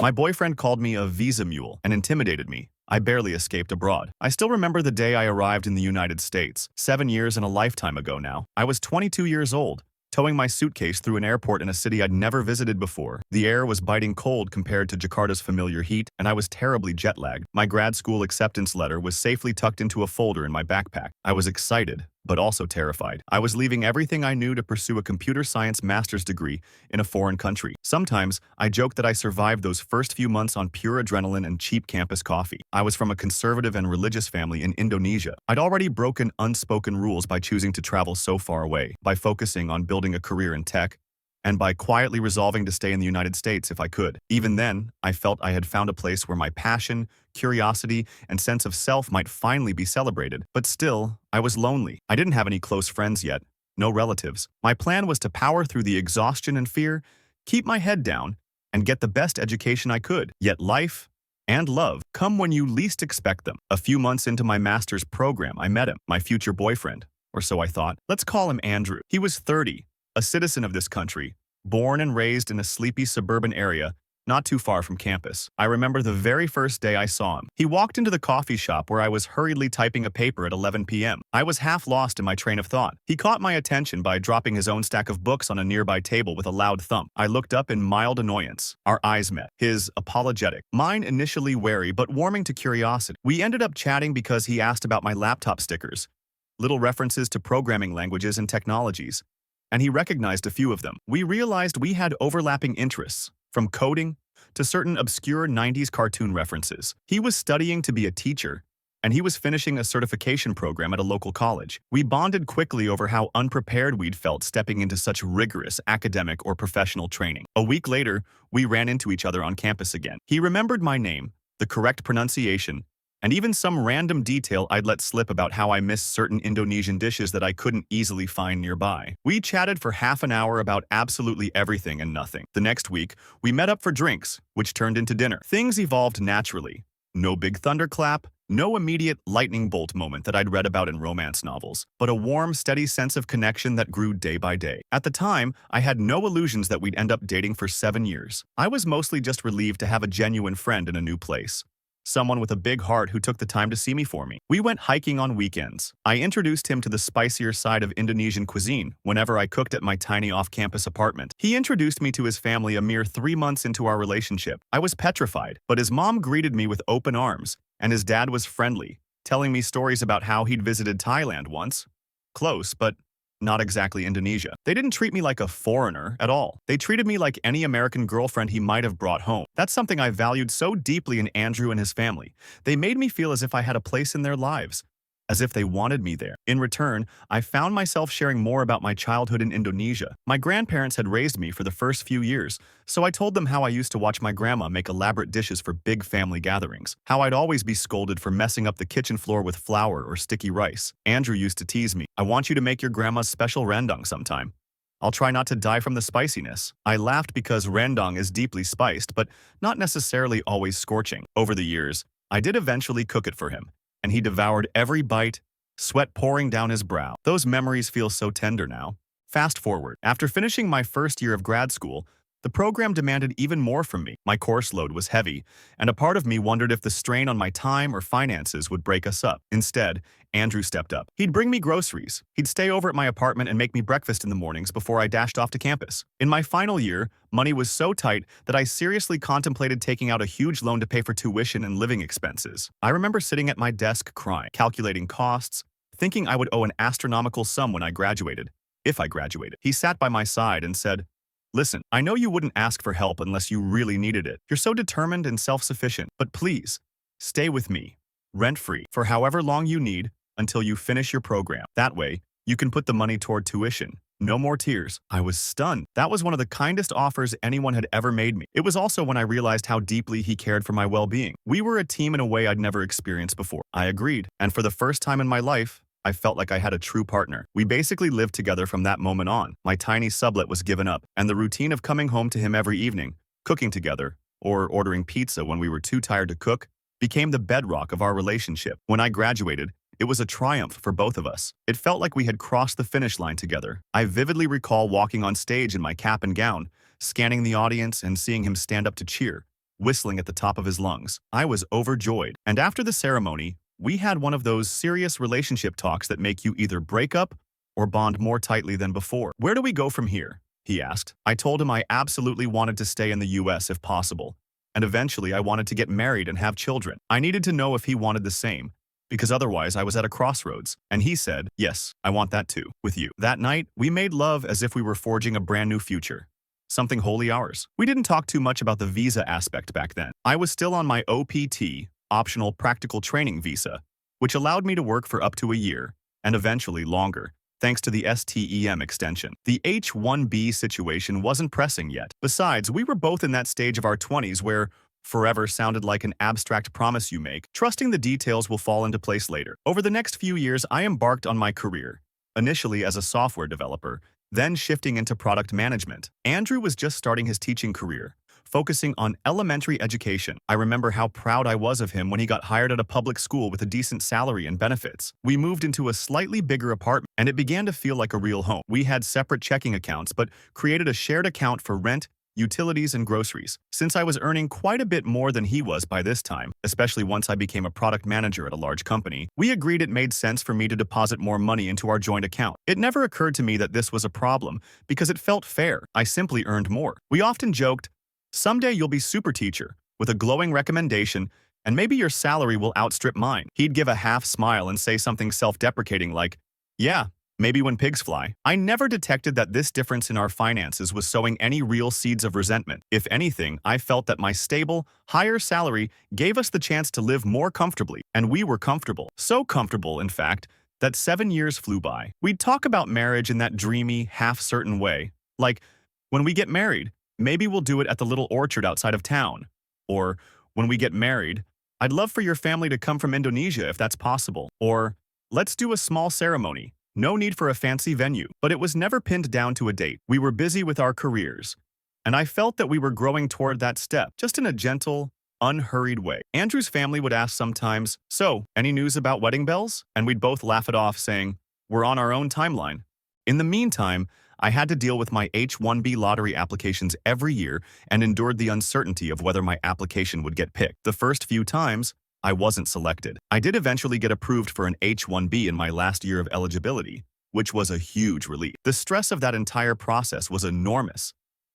My boyfriend called me a visa mule and intimidated me. I barely escaped abroad. I still remember the day I arrived in the United States, 7 years and a lifetime ago now. I was 22 years old, towing my suitcase through an airport in a city I'd never visited before. The air was biting cold compared to Jakarta's familiar heat, and I was terribly jet-lagged. My grad school acceptance letter was safely tucked into a folder in my backpack. I was excited, but also terrified. I was leaving everything I knew to pursue a computer science master's degree in a foreign country. Sometimes, I joked that I survived those first few months on pure adrenaline and cheap campus coffee. I was from a conservative and religious family in Indonesia. I'd already broken unspoken rules by choosing to travel so far away, by focusing on building a career in tech, and by quietly resolving to stay in the United States if I could. Even then, I felt I had found a place where my passion, curiosity, and sense of self might finally be celebrated. But still, I was lonely. I didn't have any close friends yet, no relatives. My plan was to power through the exhaustion and fear, keep my head down, and get the best education I could. Yet life and love come when you least expect them. A few months into my master's program, I met him, my future boyfriend, or so I thought. Let's call him Andrew. He was 30. A citizen of this country, born and raised in a sleepy suburban area not too far from campus. I remember the very first day I saw him. He walked into the coffee shop where I was hurriedly typing a paper at 11 p.m. I was half lost in my train of thought. He caught my attention by dropping his own stack of books on a nearby table with a loud thump. I looked up in mild annoyance. Our eyes met. His apologetic, mine initially wary but warming to curiosity. We ended up chatting because he asked about my laptop stickers, little references to programming languages and technologies, and he recognized a few of them. We realized we had overlapping interests, from coding to certain obscure 90s cartoon references. He was studying to be a teacher, and he was finishing a certification program at a local college. We bonded quickly over how unprepared we'd felt stepping into such rigorous academic or professional training. A week later, we ran into each other on campus again. He remembered my name, the correct pronunciation, and even some random detail I'd let slip about how I missed certain Indonesian dishes that I couldn't easily find nearby. We chatted for half an hour about absolutely everything and nothing. The next week, we met up for drinks, which turned into dinner. Things evolved naturally. No big thunderclap, no immediate lightning bolt moment that I'd read about in romance novels, but a warm, steady sense of connection that grew day by day. At the time, I had no illusions that we'd end up dating for 7 years. I was mostly just relieved to have a genuine friend in a new place. Someone with a big heart who took the time to see me for me. We went hiking on weekends. I introduced him to the spicier side of Indonesian cuisine whenever I cooked at my tiny off-campus apartment. He introduced me to his family a mere 3 months into our relationship. I was petrified, but his mom greeted me with open arms, and his dad was friendly, telling me stories about how he'd visited Thailand once. Close, but not exactly Indonesia. They didn't treat me like a foreigner at all. They treated me like any American girlfriend he might have brought home. That's something I valued so deeply in Andrew and his family. They made me feel as if I had a place in their lives, as if they wanted me there. In return, I found myself sharing more about my childhood in Indonesia. My grandparents had raised me for the first few years, so I told them how I used to watch my grandma make elaborate dishes for big family gatherings, how I'd always be scolded for messing up the kitchen floor with flour or sticky rice. Andrew used to tease me, "I want you to make your grandma's special rendang sometime. I'll try not to die from the spiciness." I laughed because rendang is deeply spiced, but not necessarily always scorching. Over the years, I did eventually cook it for him, and he devoured every bite, sweat pouring down his brow. Those memories feel so tender now. Fast forward. After finishing my first year of grad school, the program demanded even more from me. My course load was heavy, and a part of me wondered if the strain on my time or finances would break us up. Instead, Andrew stepped up. He'd bring me groceries. He'd stay over at my apartment and make me breakfast in the mornings before I dashed off to campus. In my final year, money was so tight that I seriously contemplated taking out a huge loan to pay for tuition and living expenses. I remember sitting at my desk crying, calculating costs, thinking I would owe an astronomical sum when I graduated, if I graduated. He sat by my side and said, "Listen, I know you wouldn't ask for help unless you really needed it. You're so determined and self-sufficient, but please, stay with me, rent-free, for however long you need, until you finish your program. That way, you can put the money toward tuition. No more tears." I was stunned. That was one of the kindest offers anyone had ever made me. It was also when I realized how deeply he cared for my well-being. We were a team in a way I'd never experienced before. I agreed, and for the first time in my life, I felt like I had a true partner. We basically lived together from that moment on. My tiny sublet was given up, and the routine of coming home to him every evening, cooking together, or ordering pizza when we were too tired to cook, became the bedrock of our relationship. When I graduated, it was a triumph for both of us. It felt like we had crossed the finish line together. I vividly recall walking on stage in my cap and gown, scanning the audience and seeing him stand up to cheer, whistling at the top of his lungs. I was overjoyed. And after the ceremony, we had one of those serious relationship talks that make you either break up or bond more tightly than before. "Where do we go from here?" he asked. I told him I absolutely wanted to stay in the US if possible, and eventually I wanted to get married and have children. I needed to know if he wanted the same, because otherwise I was at a crossroads. And he said, "Yes, I want that too, with you." That night, we made love as if we were forging a brand new future, something wholly ours. We didn't talk too much about the visa aspect back then. I was still on my OPT, optional practical training visa, which allowed me to work for up to a year, and eventually longer, thanks to the STEM extension. The H-1B situation wasn't pressing yet. Besides, we were both in that stage of our 20s where forever sounded like an abstract promise you make, trusting the details will fall into place later. Over the next few years, I embarked on my career, initially as a software developer, then shifting into product management. Andrew was just starting his teaching career, focusing on elementary education. I remember how proud I was of him when he got hired at a public school with a decent salary and benefits. We moved into a slightly bigger apartment, and it began to feel like a real home. We had separate checking accounts, but created a shared account for rent, utilities, and groceries. Since I was earning quite a bit more than he was by this time, especially once I became a product manager at a large company, we agreed it made sense for me to deposit more money into our joint account. It never occurred to me that this was a problem, because it felt fair. I simply earned more. We often joked, "Someday you'll be super teacher," with a glowing recommendation, and maybe your salary will outstrip mine. He'd give a half smile and say something self-deprecating like, "Yeah, maybe when pigs fly." I never detected that this difference in our finances was sowing any real seeds of resentment. If anything, I felt that my stable, higher salary gave us the chance to live more comfortably, and we were comfortable. So comfortable, in fact, that 7 years flew by. We'd talk about marriage in that dreamy, half-certain way, like, "When we get married, maybe we'll do it at the little orchard outside of town." Or, "When we get married, I'd love for your family to come from Indonesia if that's possible." Or, "Let's do a small ceremony. No need for a fancy venue." But it was never pinned down to a date. We were busy with our careers, and I felt that we were growing toward that step, just in a gentle, unhurried way. Andrew's family would ask sometimes, "So, any news about wedding bells?" And we'd both laugh it off, saying, "We're on our own timeline." In the meantime, I had to deal with my H-1B lottery applications every year and endured the uncertainty of whether my application would get picked. The first few times, I wasn't selected. I did eventually get approved for an H-1B in my last year of eligibility, which was a huge relief. The stress of that entire process was enormous.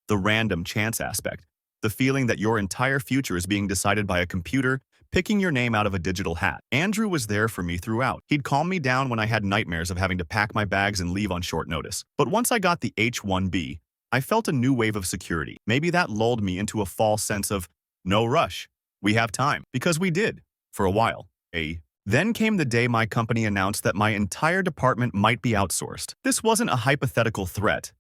The random chance aspect, the feeling that your entire future is being decided by a computer, picking your name out of a digital hat. Andrew was there for me throughout. He'd calm me down when I had nightmares of having to pack my bags and leave on short notice. But once I got the H-1B, I felt a new wave of security. Maybe that lulled me into a false sense of, no rush, we have time. Because we did. For a while. Then came the day my company announced that my entire department might be outsourced. This wasn't a hypothetical threat.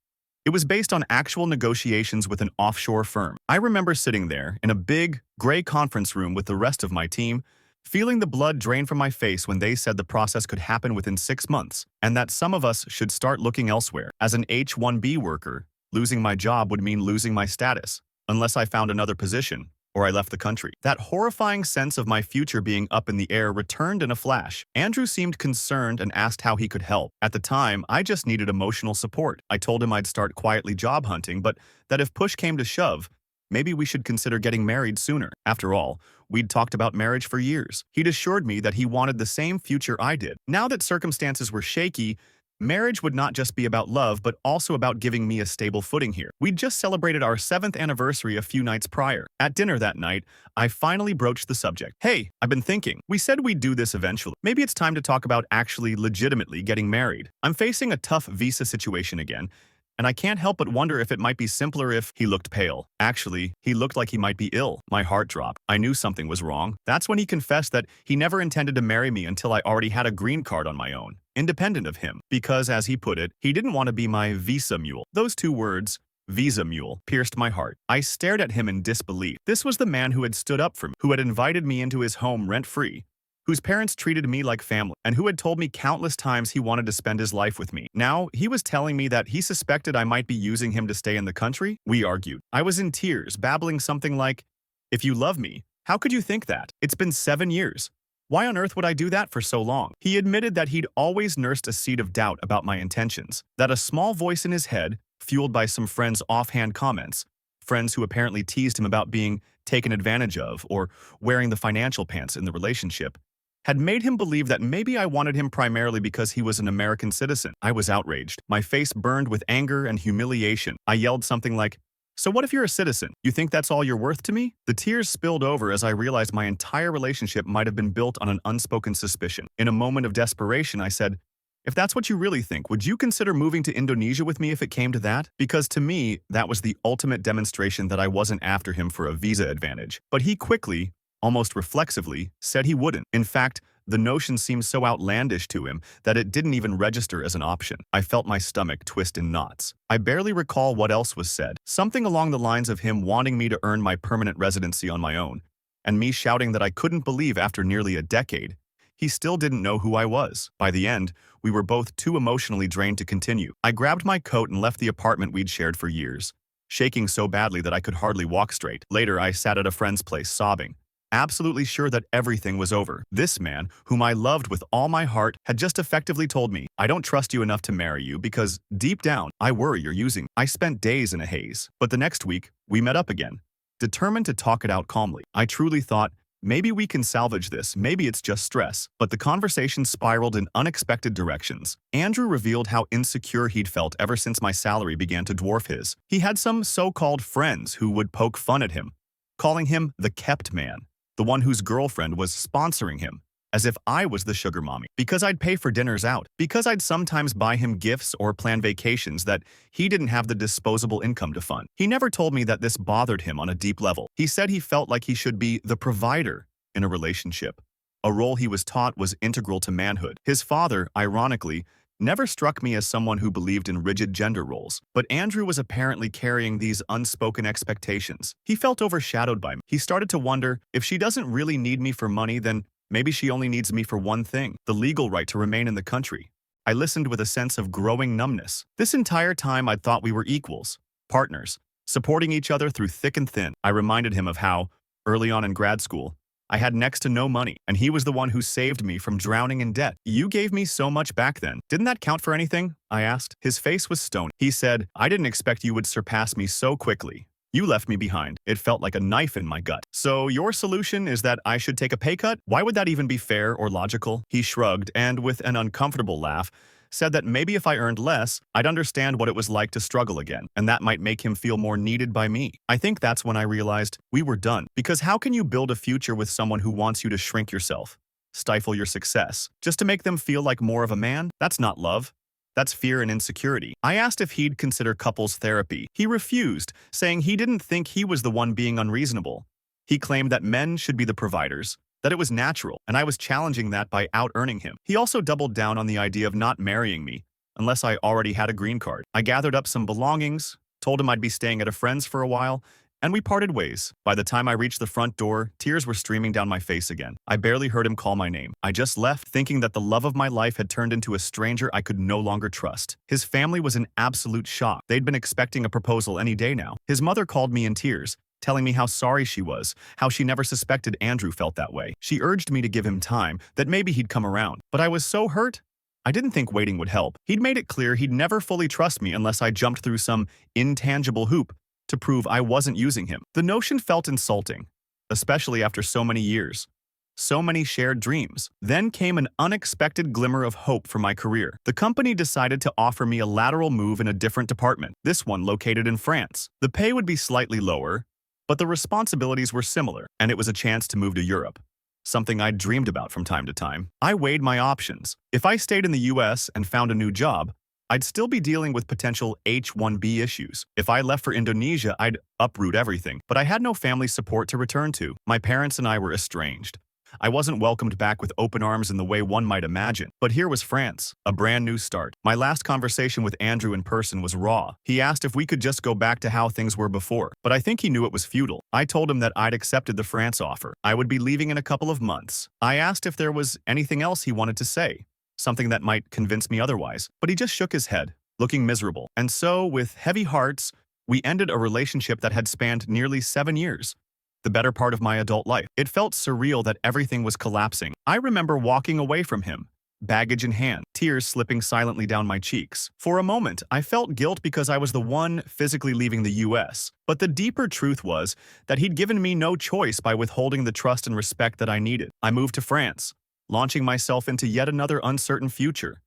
It was based on actual negotiations with an offshore firm. I remember sitting there in a big, gray conference room with the rest of my team, feeling the blood drain from my face when they said the process could happen within 6 months, and that some of us should start looking elsewhere. As an H-1B worker, losing my job would mean losing my status, unless I found another position, or I left the country. That horrifying sense of my future being up in the air returned in a flash. Andrew seemed concerned and asked how he could help. At the time, I just needed emotional support. I told him I'd start quietly job hunting, but that if push came to shove, maybe we should consider getting married sooner. After all, we'd talked about marriage for years. He'd assured me that he wanted the same future I did. Now that circumstances were shaky, marriage would not just be about love, but also about giving me a stable footing here. We'd just celebrated our 7th anniversary a few nights prior. At dinner that night, I finally broached the subject. "Hey, I've been thinking. We said we'd do this eventually. Maybe it's time to talk about actually legitimately getting married. I'm facing a tough visa situation again, and I can't help but wonder if it might be simpler if..." He looked pale. Actually, he looked like he might be ill. My heart dropped. I knew something was wrong. That's when he confessed that he never intended to marry me until I already had a green card on my own, independent of him. Because, as he put it, he didn't want to be my visa mule. Those two words, visa mule, pierced my heart. I stared at him in disbelief. This was the man who had stood up for me, who had invited me into his home rent-free, whose parents treated me like family, and who had told me countless times he wanted to spend his life with me. Now, he was telling me that he suspected I might be using him to stay in the country? We argued. I was in tears, babbling something like, "If you love me, how could you think that? It's been 7 years. Why on earth would I do that for so long?" He admitted that he'd always nursed a seed of doubt about my intentions, that a small voice in his head, fueled by some friends' offhand comments, friends who apparently teased him about being taken advantage of, or wearing the financial pants in the relationship, had made him believe that maybe I wanted him primarily because he was an American citizen. I was outraged. My face burned with anger and humiliation. I yelled something like, "So what if you're a citizen? You think that's all you're worth to me?" The tears spilled over as I realized my entire relationship might have been built on an unspoken suspicion. In a moment of desperation, I said, "If that's what you really think, would you consider moving to Indonesia with me if it came to that?" Because to me, that was the ultimate demonstration that I wasn't after him for a visa advantage. But he quickly, almost reflexively, said he wouldn't. In fact, the notion seemed so outlandish to him that it didn't even register as an option. I felt my stomach twist in knots. I barely recall what else was said. Something along the lines of him wanting me to earn my permanent residency on my own, and me shouting that I couldn't believe after nearly a decade, he still didn't know who I was. By the end, we were both too emotionally drained to continue. I grabbed my coat and left the apartment we'd shared for years, shaking so badly that I could hardly walk straight. Later, I sat at a friend's place sobbing, absolutely sure that everything was over. This man, whom I loved with all my heart, had just effectively told me, "I don't trust you enough to marry you because, deep down, I worry you're using." I spent days in a haze, but the next week, we met up again, determined to talk it out calmly. I truly thought, maybe we can salvage this, maybe it's just stress. But the conversation spiraled in unexpected directions. Andrew revealed how insecure he'd felt ever since my salary began to dwarf his. He had some so-called friends who would poke fun at him, calling him the kept man, the one whose girlfriend was sponsoring him, as if I was the sugar mommy. Because I'd pay for dinners out, because I'd sometimes buy him gifts or plan vacations that he didn't have the disposable income to fund. He never told me that this bothered him on a deep level. He said he felt like he should be the provider in a relationship, a role he was taught was integral to manhood. His father, ironically, never struck me as someone who believed in rigid gender roles, but Andrew was apparently carrying these unspoken expectations. He felt overshadowed by me. He started to wonder, if she doesn't really need me for money, then maybe she only needs me for one thing, the legal right to remain in the country. I listened with a sense of growing numbness. This entire time I'd thought we were equals, partners, supporting each other through thick and thin. I reminded him of how, early on in grad school, I had next to no money, and he was the one who saved me from drowning in debt. "You gave me so much back then. Didn't that count for anything?" I asked. His face was stony. He said, "I didn't expect you would surpass me so quickly. You left me behind." It felt like a knife in my gut. "So your solution is that I should take a pay cut? Why would that even be fair or logical?" He shrugged and, with an uncomfortable laugh, said that maybe if I earned less, I'd understand what it was like to struggle again, and that might make him feel more needed by me. I think that's when I realized we were done. Because how can you build a future with someone who wants you to shrink yourself, stifle your success, just to make them feel like more of a man? That's not love. That's fear and insecurity. I asked if he'd consider couples therapy. He refused, saying he didn't think he was the one being unreasonable. He claimed that men should be the providers, that it was natural, and I was challenging that by out-earning him. He also doubled down on the idea of not marrying me unless I already had a green card. I gathered up some belongings, told him I'd be staying at a friend's for a while, and we parted ways. By the time I reached the front door, tears were streaming down my face again. I barely heard him call my name. I just left, thinking that the love of my life had turned into a stranger I could no longer trust. His family was in absolute shock. They'd been expecting a proposal any day now. His mother called me in tears, telling me how sorry she was, how she never suspected Andrew felt that way. She urged me to give him time, that maybe he'd come around. But I was so hurt. I didn't think waiting would help. He'd made it clear he'd never fully trust me unless I jumped through some intangible hoop to prove I wasn't using him. The notion felt insulting, especially after so many years. So many shared dreams. Then came an unexpected glimmer of hope for my career. The company decided to offer me a lateral move in a different department, this one located in France. The pay would be slightly lower, but the responsibilities were similar, and it was a chance to move to Europe, something I'd dreamed about from time to time. I weighed my options. If I stayed in the US and found a new job, I'd still be dealing with potential H-1B issues. If I left for Indonesia, I'd uproot everything, but I had no family support to return to. My parents and I were estranged. I wasn't welcomed back with open arms in the way one might imagine. But here was France, a brand new start. My last conversation with Andrew in person was raw. He asked if we could just go back to how things were before, but I think he knew it was futile. I told him that I'd accepted the France offer. I would be leaving in a couple of months. I asked if there was anything else he wanted to say, something that might convince me otherwise, but he just shook his head, looking miserable. And so, with heavy hearts, we ended a relationship that had spanned nearly 7 years. The better part of my adult life. It felt surreal that everything was collapsing. I remember walking away from him, baggage in hand, tears slipping silently down my cheeks. For a moment, I felt guilt because I was the one physically leaving the US. But the deeper truth was that he'd given me no choice by withholding the trust and respect that I needed. I moved to France, launching myself into yet another uncertain future,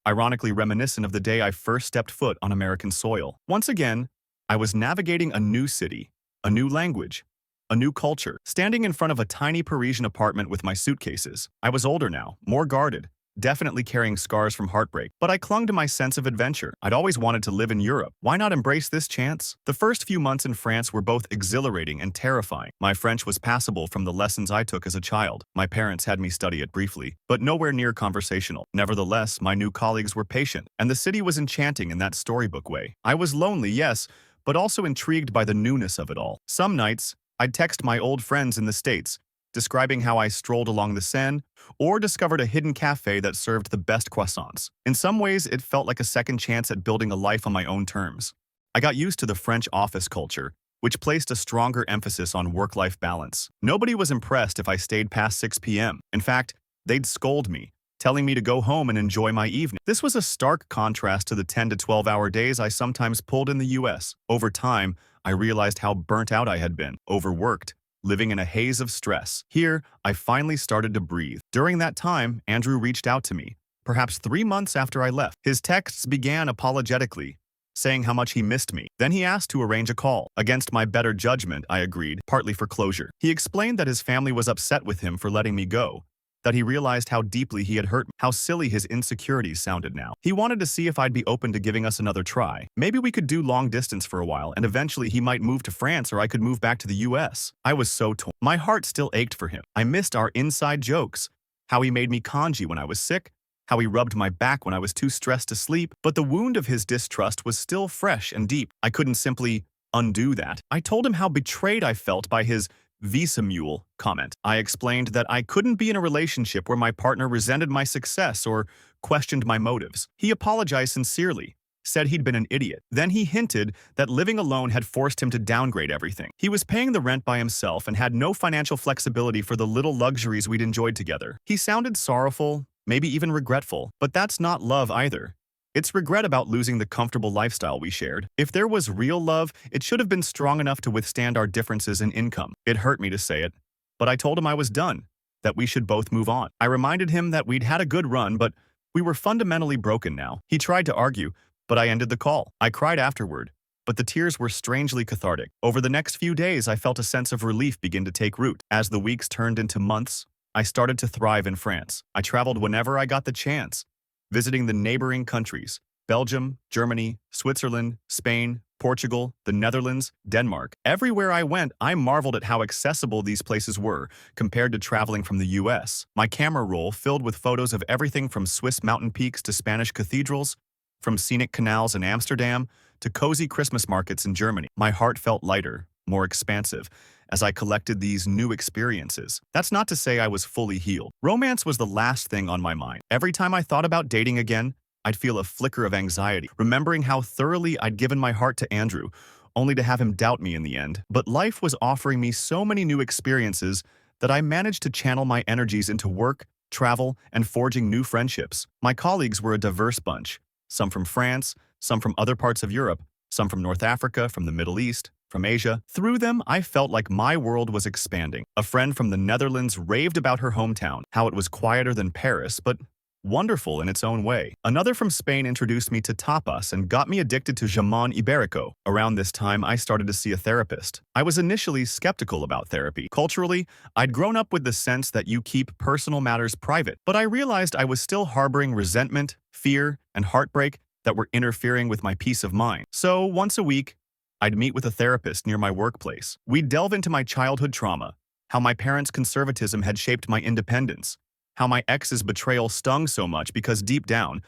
ironically reminiscent of the day I first stepped foot on American soil. Once again, I was navigating a new city, a new language, a new culture, standing in front of a tiny Parisian apartment with my suitcases. I was older now, more guarded, definitely carrying scars from heartbreak, but I clung to my sense of adventure. I'd always wanted to live in Europe. Why not embrace this chance? The first few months in France were both exhilarating and terrifying. My French was passable from the lessons I took as a child. My parents had me study it briefly, but nowhere near conversational. Nevertheless, my new colleagues were patient, and the city was enchanting in that storybook way. I was lonely, yes, but also intrigued by the newness of it all. Some nights, I'd text my old friends in the States, describing how I strolled along the Seine or discovered a hidden cafe that served the best croissants. In some ways, it felt like a second chance at building a life on my own terms. I got used to the French office culture, which placed a stronger emphasis on work-life balance. Nobody was impressed if I stayed past 6 p.m. In fact, they'd scold me, telling me to go home and enjoy my evening. This was a stark contrast to the 10 to 12-hour days I sometimes pulled in the US. Over time, I realized how burnt out I had been, overworked, living in a haze of stress. Here, I finally started to breathe. During that time, Andrew reached out to me, perhaps 3 months after I left. His texts began apologetically, saying how much he missed me. Then he asked to arrange a call. Against my better judgment, I agreed, partly for closure. He explained that his family was upset with him for letting me go, that he realized how deeply he had hurt me, how silly his insecurities sounded now. He wanted to see if I'd be open to giving us another try. Maybe we could do long distance for a while, and eventually he might move to France or I could move back to the US. I was so torn. My heart still ached for him. I missed our inside jokes, how he made me congee when I was sick, how he rubbed my back when I was too stressed to sleep, but the wound of his distrust was still fresh and deep. I couldn't simply undo that. I told him how betrayed I felt by his "Visa Mule" comment. I explained that I couldn't be in a relationship where my partner resented my success or questioned my motives. He apologized sincerely, said he'd been an idiot. Then he hinted that living alone had forced him to downgrade everything. He was paying the rent by himself and had no financial flexibility for the little luxuries we'd enjoyed together. He sounded sorrowful, maybe even regretful, but that's not love either. It's regret about losing the comfortable lifestyle we shared. If there was real love, it should have been strong enough to withstand our differences in income. It hurt me to say it, but I told him I was done, that we should both move on. I reminded him that we'd had a good run, but we were fundamentally broken now. He tried to argue, but I ended the call. I cried afterward, but the tears were strangely cathartic. Over the next few days, I felt a sense of relief begin to take root. As the weeks turned into months, I started to thrive in France. I traveled whenever I got the chance, visiting the neighboring countries, Belgium, Germany, Switzerland, Spain, Portugal, the Netherlands, Denmark. Everywhere I went, I marveled at how accessible these places were compared to traveling from the US. My camera roll filled with photos of everything from Swiss mountain peaks to Spanish cathedrals, from scenic canals in Amsterdam to cozy Christmas markets in Germany. My heart felt lighter, more expansive, as I collected these new experiences. That's not to say I was fully healed. Romance was the last thing on my mind. Every time I thought about dating again, I'd feel a flicker of anxiety, remembering how thoroughly I'd given my heart to Andrew, only to have him doubt me in the end. But life was offering me so many new experiences that I managed to channel my energies into work, travel, and forging new friendships. My colleagues were a diverse bunch, some from France, some from other parts of Europe, some from North Africa, from the Middle East, from Asia. Through them, I felt like my world was expanding. A friend from the Netherlands raved about her hometown, how it was quieter than Paris, but wonderful in its own way. Another from Spain introduced me to tapas and got me addicted to jamon iberico. Around this time, I started to see a therapist. I was initially skeptical about therapy. Culturally, I'd grown up with the sense that you keep personal matters private, but I realized I was still harboring resentment, fear, and heartbreak that were interfering with my peace of mind. So once a week, I'd meet with a therapist near my workplace. We'd delve into my childhood trauma, how my parents' conservatism had shaped my independence, how my ex's betrayal stung so much because deep down,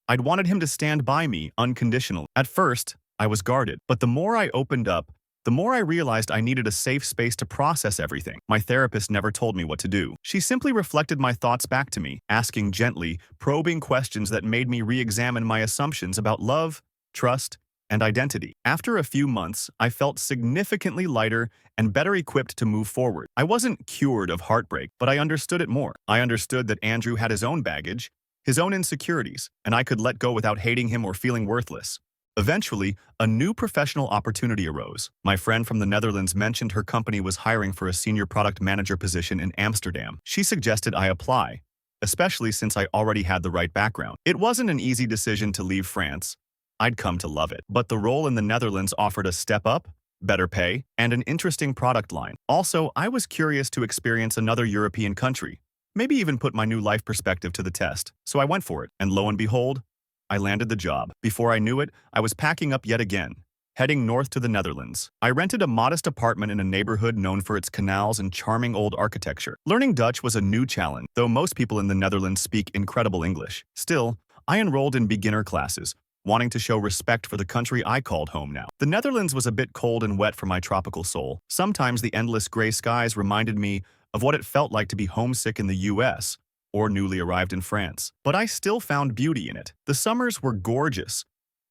I'd wanted him to stand by me unconditionally. At first, I was guarded, but the more I opened up, the more I realized I needed a safe space to process everything. My therapist never told me what to do. She simply reflected my thoughts back to me, asking gently, probing questions that made me re-examine my assumptions about love, trust, and identity. After a few months, I felt significantly lighter and better equipped to move forward. I wasn't cured of heartbreak, but I understood it more. I understood that Andrew had his own baggage, his own insecurities, and I could let go without hating him or feeling worthless. Eventually, a new professional opportunity arose. My friend from the Netherlands mentioned her company was hiring for a senior product manager position in Amsterdam. She suggested I apply, especially since I already had the right background. It wasn't an easy decision to leave France. I'd come to love it. But the role in the Netherlands offered a step up, better pay, and an interesting product line. Also, I was curious to experience another European country, maybe even put my new life perspective to the test. So I went for it, and lo and behold, I landed the job. Before I knew it, I was packing up yet again, heading north to the Netherlands. I rented a modest apartment in a neighborhood known for its canals and charming old architecture. Learning Dutch was a new challenge, though most people in the Netherlands speak incredible English. Still, I enrolled in beginner classes, wanting to show respect for the country I called home now. The Netherlands was a bit cold and wet for my tropical soul. Sometimes the endless gray skies reminded me of what it felt like to be homesick in the US, or newly arrived in France. But I still found beauty in it. The summers were gorgeous,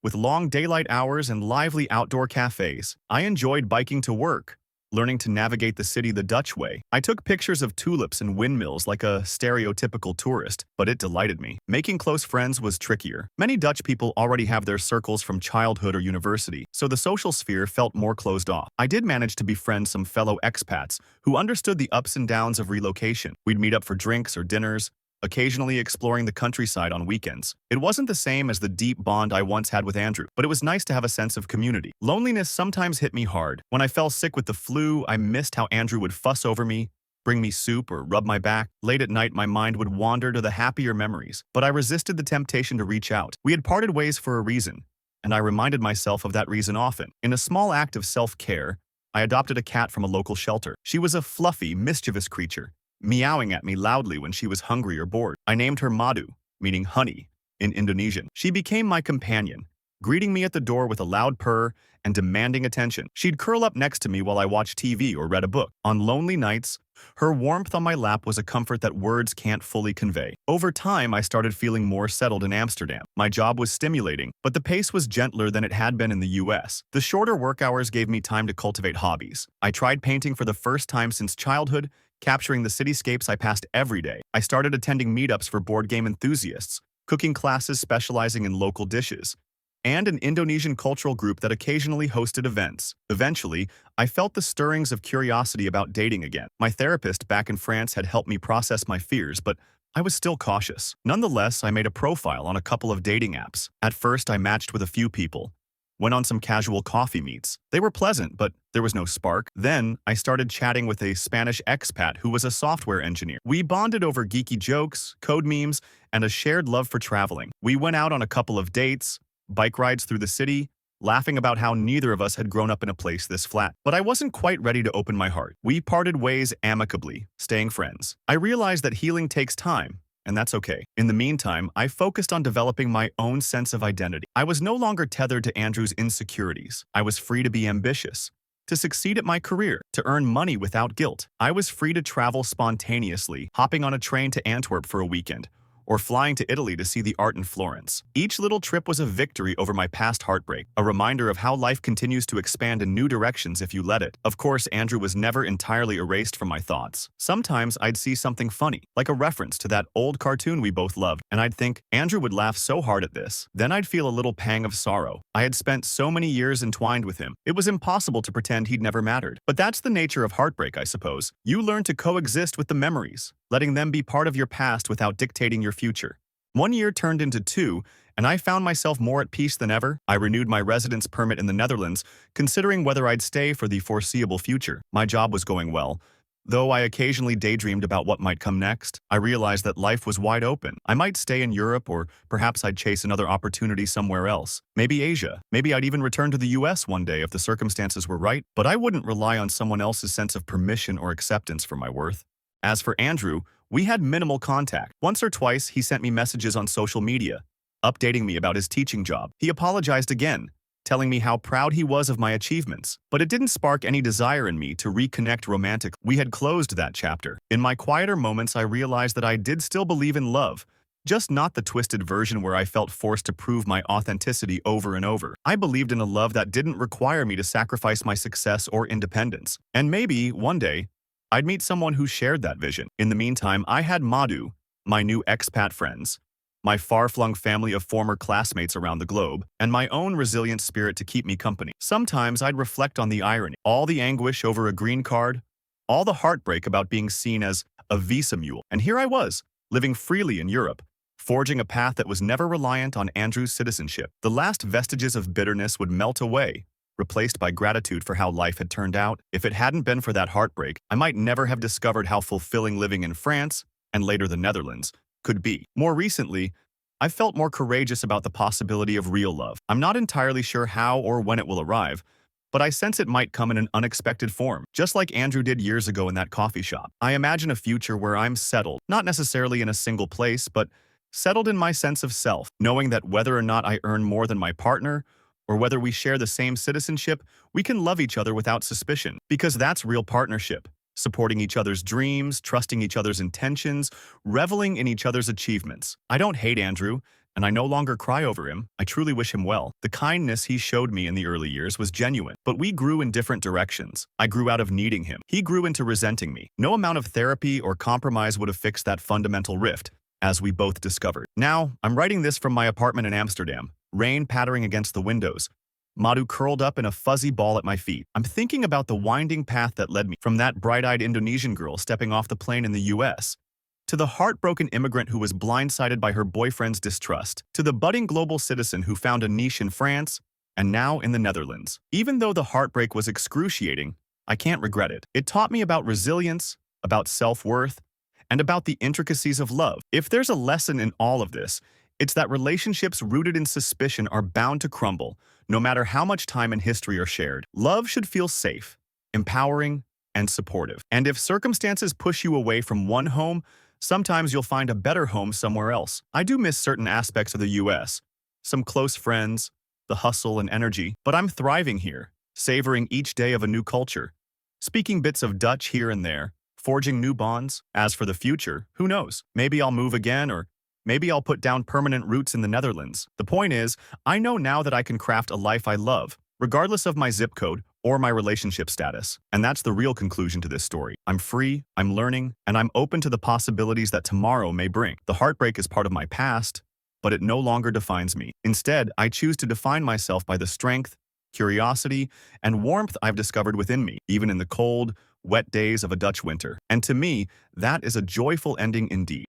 with long daylight hours and lively outdoor cafes. I enjoyed biking to work, learning to navigate the city the Dutch way. I took pictures of tulips and windmills like a stereotypical tourist, but it delighted me. Making close friends was trickier. Many Dutch people already have their circles from childhood or university, so the social sphere felt more closed off. I did manage to befriend some fellow expats who understood the ups and downs of relocation. We'd meet up for drinks or dinners, occasionally exploring the countryside on weekends. It wasn't the same as the deep bond I once had with Andrew, but it was nice to have a sense of community. Loneliness sometimes hit me hard. When I fell sick with the flu, I missed how Andrew would fuss over me, bring me soup, or rub my back. Late at night, my mind would wander to the happier memories, but I resisted the temptation to reach out. We had parted ways for a reason, and I reminded myself of that reason often. In a small act of self-care, I adopted a cat from a local shelter. She was a fluffy, mischievous creature, meowing at me loudly when she was hungry or bored. I named her Madu, meaning honey, in Indonesian. She became my companion, greeting me at the door with a loud purr and demanding attention. She'd curl up next to me while I watched TV or read a book. On lonely nights, her warmth on my lap was a comfort that words can't fully convey. Over time, I started feeling more settled in Amsterdam. My job was stimulating, but the pace was gentler than it had been in the US. The shorter work hours gave me time to cultivate hobbies. I tried painting for the first time since childhood, capturing the cityscapes I passed every day. I started attending meetups for board game enthusiasts, cooking classes specializing in local dishes, and an Indonesian cultural group that occasionally hosted events. Eventually, I felt the stirrings of curiosity about dating again. My therapist back in France had helped me process my fears, but I was still cautious. Nonetheless, I made a profile on a couple of dating apps. At first, I matched with a few people, went on some casual coffee meets. They were pleasant, but there was no spark. Then, I started chatting with a Spanish expat who was a software engineer. We bonded over geeky jokes, code memes, and a shared love for traveling. We went out on a couple of dates, bike rides through the city, laughing about how neither of us had grown up in a place this flat. But I wasn't quite ready to open my heart. We parted ways amicably, staying friends. I realized that healing takes time, and that's okay. In the meantime, I focused on developing my own sense of identity. I was no longer tethered to Andrew's insecurities. I was free to be ambitious, to succeed at my career, to earn money without guilt. I was free to travel spontaneously, hopping on a train to Antwerp for a weekend, or flying to Italy to see the art in Florence. Each little trip was a victory over my past heartbreak, a reminder of how life continues to expand in new directions if you let it. Of course, Andrew was never entirely erased from my thoughts. Sometimes I'd see something funny, like a reference to that old cartoon we both loved, and I'd think, Andrew would laugh so hard at this. Then I'd feel a little pang of sorrow. I had spent so many years entwined with him. It was impossible to pretend he'd never mattered. But that's the nature of heartbreak, I suppose. You learn to coexist with the memories, letting them be part of your past without dictating your future. 1 year turned into 2, and I found myself more at peace than ever. I renewed my residence permit in the Netherlands, considering whether I'd stay for the foreseeable future. My job was going well, though I occasionally daydreamed about what might come next. I realized that life was wide open. I might stay in Europe, or perhaps I'd chase another opportunity somewhere else. Maybe Asia. Maybe I'd even return to the US one day if the circumstances were right. But I wouldn't rely on someone else's sense of permission or acceptance for my worth. As for Andrew, we had minimal contact. Once or twice, he sent me messages on social media, updating me about his teaching job. He apologized again, telling me how proud he was of my achievements. But it didn't spark any desire in me to reconnect romantically. We had closed that chapter. In my quieter moments, I realized that I did still believe in love, just not the twisted version where I felt forced to prove my authenticity over and over. I believed in a love that didn't require me to sacrifice my success or independence. And maybe, one day, I'd meet someone who shared that vision. In the meantime, I had Madhu, my new expat friends, my far-flung family of former classmates around the globe, and my own resilient spirit to keep me company. Sometimes I'd reflect on the irony, all the anguish over a green card, all the heartbreak about being seen as a visa mule. And here I was, living freely in Europe, forging a path that was never reliant on Andrew's citizenship. The last vestiges of bitterness would melt away, replaced by gratitude for how life had turned out. If it hadn't been for that heartbreak, I might never have discovered how fulfilling living in France, and later the Netherlands, could be. More recently, I've felt more courageous about the possibility of real love. I'm not entirely sure how or when it will arrive, but I sense it might come in an unexpected form, just like Andrew did years ago in that coffee shop. I imagine a future where I'm settled, not necessarily in a single place, but settled in my sense of self, knowing that whether or not I earn more than my partner, or whether we share the same citizenship, we can love each other without suspicion, because that's real partnership. Supporting each other's dreams, trusting each other's intentions, reveling in each other's achievements. I don't hate Andrew, and I no longer cry over him. I truly wish him well. The kindness he showed me in the early years was genuine, but we grew in different directions. I grew out of needing him. He grew into resenting me. No amount of therapy or compromise would have fixed that fundamental rift, as we both discovered. Now, I'm writing this from my apartment in Amsterdam, rain pattering against the windows, Madhu curled up in a fuzzy ball at my feet. I'm thinking about the winding path that led me from that bright-eyed Indonesian girl stepping off the plane in the US, to the heartbroken immigrant who was blindsided by her boyfriend's distrust, to the budding global citizen who found a niche in France and now in the Netherlands. Even though the heartbreak was excruciating, I can't regret it. It taught me about resilience, about self-worth, and about the intricacies of love. If there's a lesson in all of this, it's that relationships rooted in suspicion are bound to crumble, no matter how much time and history are shared. Love should feel safe, empowering, and supportive. And if circumstances push you away from one home, sometimes you'll find a better home somewhere else. I do miss certain aspects of the US, some close friends, the hustle and energy, but I'm thriving here, savoring each day of a new culture, speaking bits of Dutch here and there, forging new bonds. As for the future, who knows? Maybe I'll move again, or maybe I'll put down permanent roots in the Netherlands. The point is, I know now that I can craft a life I love, regardless of my zip code or my relationship status. And that's the real conclusion to this story. I'm free, I'm learning, and I'm open to the possibilities that tomorrow may bring. The heartbreak is part of my past, but it no longer defines me. Instead, I choose to define myself by the strength, curiosity, and warmth I've discovered within me, even in the cold, wet days of a Dutch winter. And to me, that is a joyful ending indeed.